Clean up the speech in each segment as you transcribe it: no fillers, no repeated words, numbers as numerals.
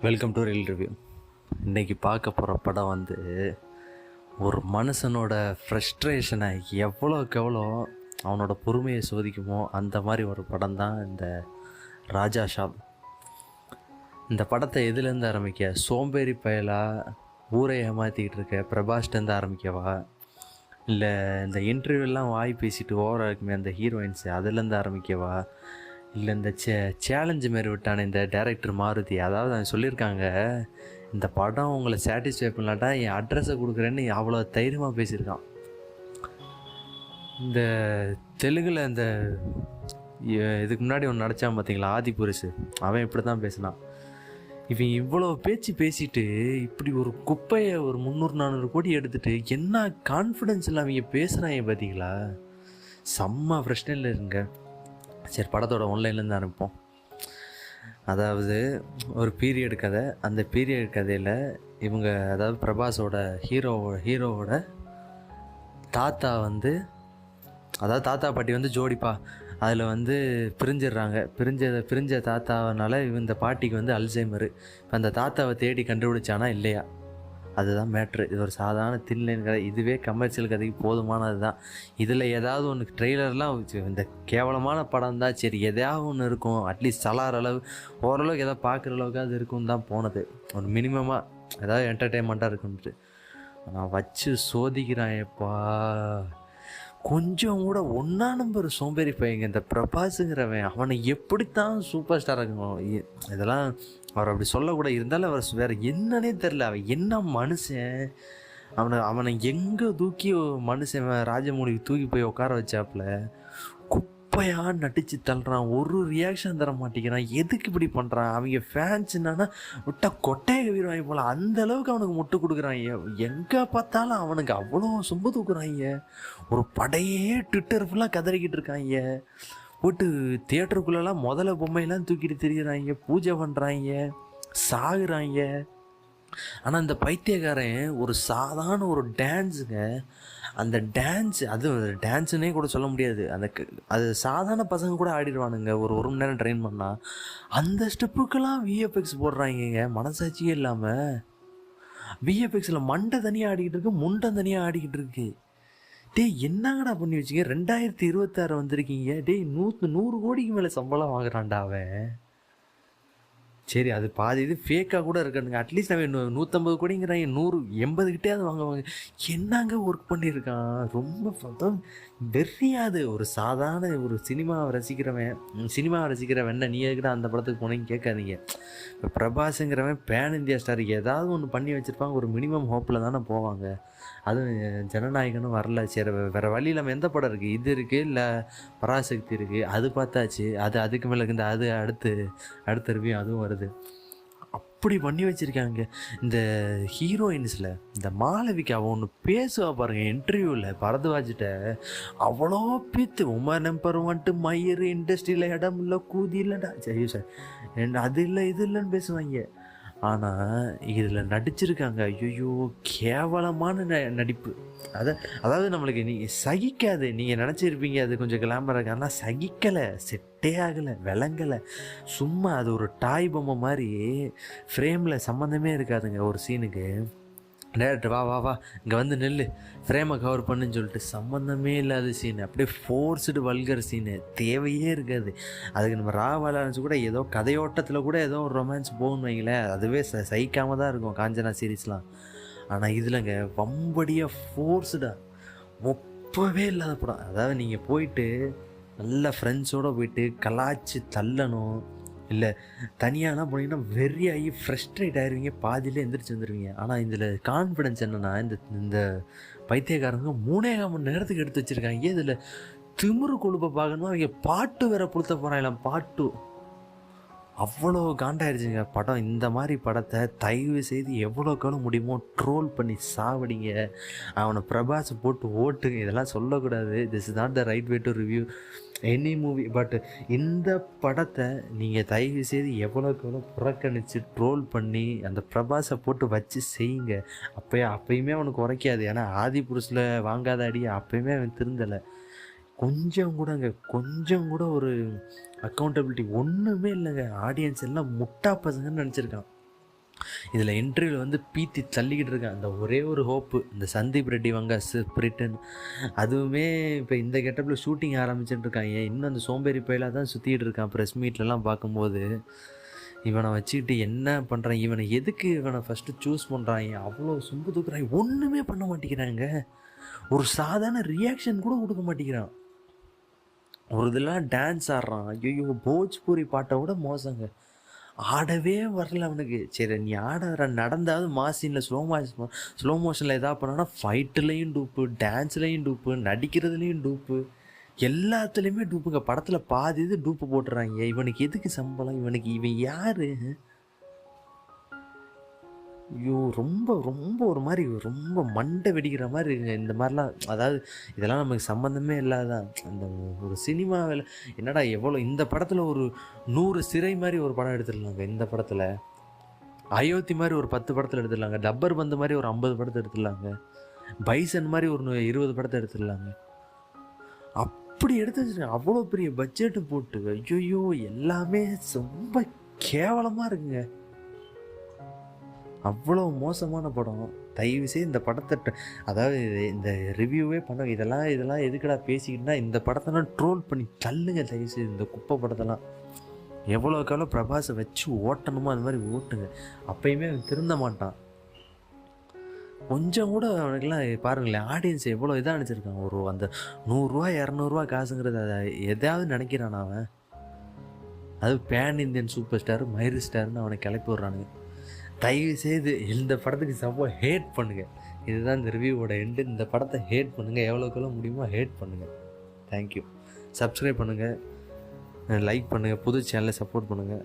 Welcome to real review. இன்றைக்கி பார்க்க போகிற படம் வந்து ஒரு மனுஷனோட ஃப்ரஸ்ட்ரேஷனை எவ்வளோக்கு எவ்வளோ அவனோட பொறுமையை சோதிக்குமோ அந்த மாதிரி ஒரு படம் தான் இந்த ராஜா ஷாப். இந்த படத்தை எதுலேருந்து ஆரம்பிக்க, சோம்பேறி பயலாக ஊரை ஏமாற்றிக்கிட்டு இருக்க பிரபாஸ்டேருந்து ஆரம்பிக்கவா, இல்லை இந்த இன்டர்வியூலாம் வாய் பேசிட்டு ஓவராக இருக்குமே அந்த ஹீரோயின்ஸு அதுலேருந்து ஆரம்பிக்கவா, இல்லை இந்த சேலஞ்சு மாரி விட்டான இந்த டைரக்டர் மாருதி, அதாவது அவன் சொல்லியிருக்காங்க இந்த படம் உங்களை சாட்டிஸ்ஃபை பண்ணலாட்டா என் அட்ரஸை கொடுக்குறேன்னு அவ்வளோ தைரியமாக பேசியிருக்கான். இந்த தெலுங்கில் இந்த இதுக்கு முன்னாடி ஒன்று நடித்தான் பார்த்தீங்களா, ஆதி புருஷு, அவன் இப்படி தான் பேசினான். இவன் இவ்வளோ பேச்சு பேசிட்டு இப்படி ஒரு குப்பையை ஒரு 300-400 கோடி எடுத்துகிட்டு என்ன கான்ஃபிடென்ஸில் அவங்க பேசுகிறாங்க பார்த்தீங்களா, செம்ம பிரச்சனையில் இருங்க. சரி, படத்தோட ஒன்லைன்லேருந்து ஆரம்பிப்போம். அதாவது ஒரு பீரியட் கதை. அந்த பீரியட் கதையில் இவங்க, அதாவது பிரபாஸோட ஹீரோவோட தாத்தா வந்து, அதாவது தாத்தா பாட்டி வந்து ஜோடிப்பா, அதில் வந்து பிரிஞ்சிடுறாங்க. பிரிஞ்ச தாத்தாவனால இந்த பாட்டிக்கு வந்து அல்சைமரு. இப்போ அந்த தாத்தாவை தேடி கண்டுபிடிச்சானா இல்லையா, அதுதான் மேட்ரு. இது ஒரு சாதாரண தின்லைன் கதை. இதுவே கமர்ஷியல் கதைக்கு போதுமானது தான். இதில் ஏதாவது ஒன்று ட்ரெய்லர்லாம் இந்த கேவலமான படம் தான், சரி எதாவது ஒன்று இருக்கும், அட்லீஸ்ட் சலார் அளவு ஓரளவுக்கு எதாவது பார்க்குற அளவுக்கு அது இருக்குன்னு தான் போனது. ஒரு மினிமமாக ஏதாவது என்டர்டெயின்மெண்ட்டாக இருக்குன்ட்டு நான் வச்சு சோதிக்கிறான். எப்பா கொஞ்சம் கூட ஒன்றா நம்பர் சோம்பேறி பையங்க இந்த பிரபாஸுங்கிறவன். அவனை எப்படித்தான் சூப்பர் ஸ்டார் ஆகணும், இதெல்லாம் அவர் அப்படி சொல்லக்கூட. இருந்தாலும் அவர் வேறு என்னன்னே தெரில, அவன் என்ன மனுஷன். அவனை எங்கே தூக்கி மனுஷன் ராஜமௌலிக்கு தூக்கி போய் உட்கார வச்சாப்புல குப்பையாக நட்டிச்சு தள்ளுறான். ஒரு ரியாக்ஷன் தர மாட்டேங்கிறான். எதுக்கு இப்படி பண்ணுறான்? அவங்க ஃபேன்ஸ் என்னன்னா விட்டா கொட்டையை கவிடுவாங்க போல், அந்த அளவுக்கு அவனுக்கு முட்டு கொடுக்குறாங்க. எங்கே பார்த்தாலும் அவனுக்கு அவ்வளோ சொம்பு தூக்குறாங்க. ஒரு படையே ட்விட்டர் ஃபுல்லாக கதறிக்கிட்டு இருக்காங்க. போட்டு தியேட்டருக்குள்ளெல்லாம் முதல்ல பொம்மையெல்லாம் தூக்கிட்டு திரிகிறாங்க, பூஜை பண்ணுறாங்க, சாகுறாங்க. ஆனால் இந்த பைத்தியக்காரன் ஒரு சாதாரண ஒரு டான்ஸுங்க, அந்த டான்ஸ், அது டான்ஸுன்னே கூட சொல்ல முடியாது, அது சாதாரண பசங்க கூட ஆடிடுவானுங்க ஒரு மணி நேரம் ட்ரெயின் பண்ணால். அந்த ஸ்டெப்புக்கெல்லாம் விஎஃப்எக்ஸ் போடுறாங்க, மனசாட்சியே இல்லாமல். விஎஃப்எக்ஸில் மண்டை தனியாக ஆடிக்கிட்டு இருக்கு, முண்டை தனியாக ஆடிக்கிட்டு இருக்கு. என்னங்கடா பண்ணி வச்சிங்க? 2026 வந்திருக்கீங்க. 100 கோடிக்கு மேலே சம்பளம் வாங்குறான்டா அவன். சரி, அது பாதி இது ஃபேக்காக கூட இருக்கணுங்க. அட்லீஸ்ட் அவன் 150 கோடிங்கிறான், 180 கிட்டேயாவது வாங்குவாங்க. என்னங்க ஒர்க் பண்ணியிருக்கான், ரொம்ப வெறியாது. ஒரு சாதாரண ஒரு சினிமாவை ரசிக்கிறவன் நீ எதுக்கிட்ட அந்த படத்துக்கு போனீங்கன்னு கேட்காதீங்க. இப்போ பிரபாஸுங்கிறவன் பேன் இந்தியா ஸ்டார், ஏதாவது ஒன்று பண்ணி வச்சுருப்பாங்க, ஒரு மினிமம் ஹோப்பில் தானே போவாங்க. அதுவும் ஜனநாயகனும் வரல. சரி, வேறு வழி இல்லாமல் எந்த படம் இருக்குது, இது இருக்குது, இல்லை பராசக்தி இருக்குது, அது பார்த்தாச்சு. அதுக்கு மேலே இருக்குது, அது அடுத்த ரிவ்யூ அதுவும் வருது. அப்படி பண்ணி வச்சுருக்காங்க. இந்த ஹீரோயின்ஸில் இந்த மாளவிகா ஒன்று பேசுவா பாருங்கள் இன்டர்வியூவில் பரத்வாஜிட்ட, அவ்வளோ பீத்து உமர் நம்பர் வந்துட்டு மயிறு இண்டஸ்ட்ரியில் இடம் இல்லை, கூதி இல்லைடா, சரி சார் அது இல்லை இது இல்லைன்னு பேசுவாங்க. ஆனால் இதில் நடிச்சிருக்காங்க, ஐயோ கேவலமான நடிப்பு. அதாவது நம்மளுக்கு சகிக்காது. நீங்கள் நினச்சிருப்பீங்க அது கொஞ்சம் கிளாமராக, ஆனால் சகிக்கலை, செட்டே ஆகலை, விளங்கலை. சும்மா அது ஒரு டாய் பொம்மை மாதிரி ஃப்ரேமில் சம்மந்தமே இருக்காதுங்க ஒரு சீனுக்கு. டேரக்டர் வா இங்கே வந்து நெல், ஃப்ரேமை கவர் பண்ணுன்னு சொல்லிட்டு சம்மந்தமே இல்லாத சீனு, அப்படியே ஃபோர்ஸ்டு வல்கர் சீனு, தேவையே இருக்காது. அதுக்கு நம்ம ராவாலன்ஸ் கூட ஏதோ கதையோட்டத்தில் கூட ஏதோ ஒரு ரொமான்ஸ் போகணுன்னு வைங்களேன், அதுவே சகிக்காம தான் இருக்கும் காஞ்சனா சீரீஸ்லாம். ஆனால் இதுலங்க வம்படியாக ஃபோர்ஸ்டாக ஒப்பவே இல்லாத படம். அதாவது நீங்கள் போயிட்டு நல்ல ஃப்ரெண்ட்ஸோடு போயிட்டு கலாய்ச்சி தள்ளணும், இல்லை தனியாலாம் போனீங்கன்னா வெறியாகி ஃப்ரஸ்ட்ரேட் ஆயிடுவீங்க, பாதியிலே எந்திரிச்சு வந்துடுவீங்க. ஆனால் இதில் கான்ஃபிடென்ஸ் என்னென்னா, இந்த பைத்தியக்காரங்க 3.5 மணி நேரத்துக்கு எடுத்து வச்சுருக்காங்க. இதில் திமிரு கொழுப்பை பார்க்கணுமா, அவங்க பாட்டு வேற புளுத்த போகிறாங்களாம், பாட்டு அவ்வளோ காண்டாயிடுச்சுங்க படம். இந்த மாதிரி படத்தை தயவு செய்து எவ்வளோக்கான முடியுமோ ட்ரோல் பண்ணி சாவடிங்க. அவனை பிரபாஸை போட்டு ஓட்டுங்க. இதெல்லாம் சொல்லக்கூடாது. This is not the right way to review any movie. But இந்த படத்தை நீங்கள் தயவு செய்து எவ்வளோக்கு புறக்கணித்து ட்ரோல் பண்ணி அந்த பிரபாஸை போட்டு வச்சு செய்யுங்க. அப்பயுமே அவனுக்கு உரைக்காது. ஏன்னா ஆதி புருஷில் வாங்காத அடி அப்பயுமே அவன் திருந்தலை. கொஞ்சம் கூட ஒரு அக்கௌண்டபிலிட்டி ஒன்றுமே இல்லைங்க. ஆடியன்ஸ் எல்லாம் முட்டா பசங்கன்னு நினச்சிருக்கான். இதில் இன்டர்வியூவில் வந்து பீத்தி தள்ளிக்கிட்டு இருக்கேன். அந்த ஒரே ஒரு ஹோப்பு இந்த சந்தீப் ரெட்டி வாங்க பிரிட்டன், அதுவுமே இப்போ இந்த கெட்டப்பில் ஷூட்டிங் ஆரம்பிச்சுட்டு இருக்காங்க. இன்னும் அந்த சோம்பேறி பயிலாக தான் சுற்றிக்கிட்டு இருக்கான். ப்ரெஸ் மீட்லலாம் பார்க்கும்போது இவனை வச்சுக்கிட்டு என்ன பண்ணுறான், இவனை எதுக்கு இவனை ஃபஸ்ட்டு சூஸ் பண்ணுறாங்க, அவ்வளோ சும்பு தூக்குறாங்க, ஒன்றுமே பண்ண மாட்டேங்கிறாங்க. ஒரு சாதாரண ரியாக்ஷன் கூட கொடுக்க மாட்டேங்கிறான். ஒரு இதெல்லாம் டான்ஸ் ஆடுறான். ஐயோ, போஜ்பூரி பாட்டை விட மோசங்க. ஆடவே வரல அவனுக்கு. சரி நீ ஆட நடந்தாவது மாசினில் ஸ்லோ மோஷனில் எதா பண்ணான்னா ஃபைட்டுலேயும் டூப்பு, டான்ஸ்லேயும் டூப்பு, நடிக்கிறதுலேயும் டூப்பு, எல்லாத்துலேயுமே டூப்புங்க. படத்தில் பாதி இது டூப்பு போட்டுறாங்க. இவனுக்கு எதுக்கு சம்பளம், இவன் யார்? ஐயோ, ரொம்ப ரொம்ப ஒரு மாதிரி ரொம்ப மண்டை வெடிக்கிற மாதிரி இருக்குங்க இந்த மாதிரிலாம். அதாவது இதெல்லாம் நமக்கு சம்மந்தமே இல்லாதான் அந்த ஒரு சினிமாவில் என்னடா எவ்வளோ இந்த படத்தில் ஒரு 100 சிறை மாதிரி ஒரு படம் எடுத்துடலாங்க. இந்த படத்தில் அயோத்தி மாதிரி ஒரு 10 படத்தில் எடுத்துடலாங்க. டப்பர் பந்து மாதிரி ஒரு 50 படத்தை எடுத்துடலாங்க. பைசன் மாதிரி ஒரு 20 படத்தை எடுத்துடலாங்க. அப்படி எடுத்து வச்சுருக்கேன். அவ்வளோ பெரிய பட்ஜெட்டு போட்டு ஐயோ எல்லாமே ரொம்ப கேவலமாக இருக்குங்க. அவ்வளோ மோசமான படம். தயவுசெய்து இந்த படத்தை அதாவது இந்த ரிவ்யூவே பண்ண இதெல்லாம் எதுக்கடா பேசிக்கிட்டுனா இந்த படத்தெல்லாம் ட்ரோல் பண்ணி தள்ளுங்க தயவுசெய்து. இந்த குப்பை படத்தெல்லாம் எவ்வளோக்கால பிரபாஸை வச்சு ஓட்டணுமோ அது மாதிரி ஓட்டுங்க. அப்பயுமே அவன் திருந்த மாட்டான். கொஞ்சம் கூட அவனுக்கெல்லாம் பாருங்களேன், ஆடியன்ஸ் எவ்வளோ இதாக நினச்சிருக்கான். ஒரு அந்த 100 200 காசுங்கிறது அதை எதாவது நினைக்கிறான் அவன். அது pan Indian super star miry ஸ்டார்னு அவனை கிளப்பி விட்றானுங்க. தயவு செய்து இந்த படத்துக்கு சப்போர்ட் ஹேட் பண்ணுங்கள். இதுதான் இந்த ரிவ்யூவோட எண்டு. இந்த படத்தை ஹேட் பண்ணுங்கள், எவ்வளோக்கெவ்வளோ முடியுமோ ஹேட் பண்ணுங்கள். தேங்க்யூ. சப்ஸ்கிரைப் பண்ணுங்கள், லைக் பண்ணுங்கள், புது சேனலை சப்போர்ட் பண்ணுங்கள்.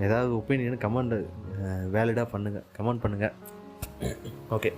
ஏதாவது ஒப்பீனியன் கமெண்ட் வேலிடாக பண்ணுங்கள், கமெண்ட் பண்ணுங்கள். ஓகே.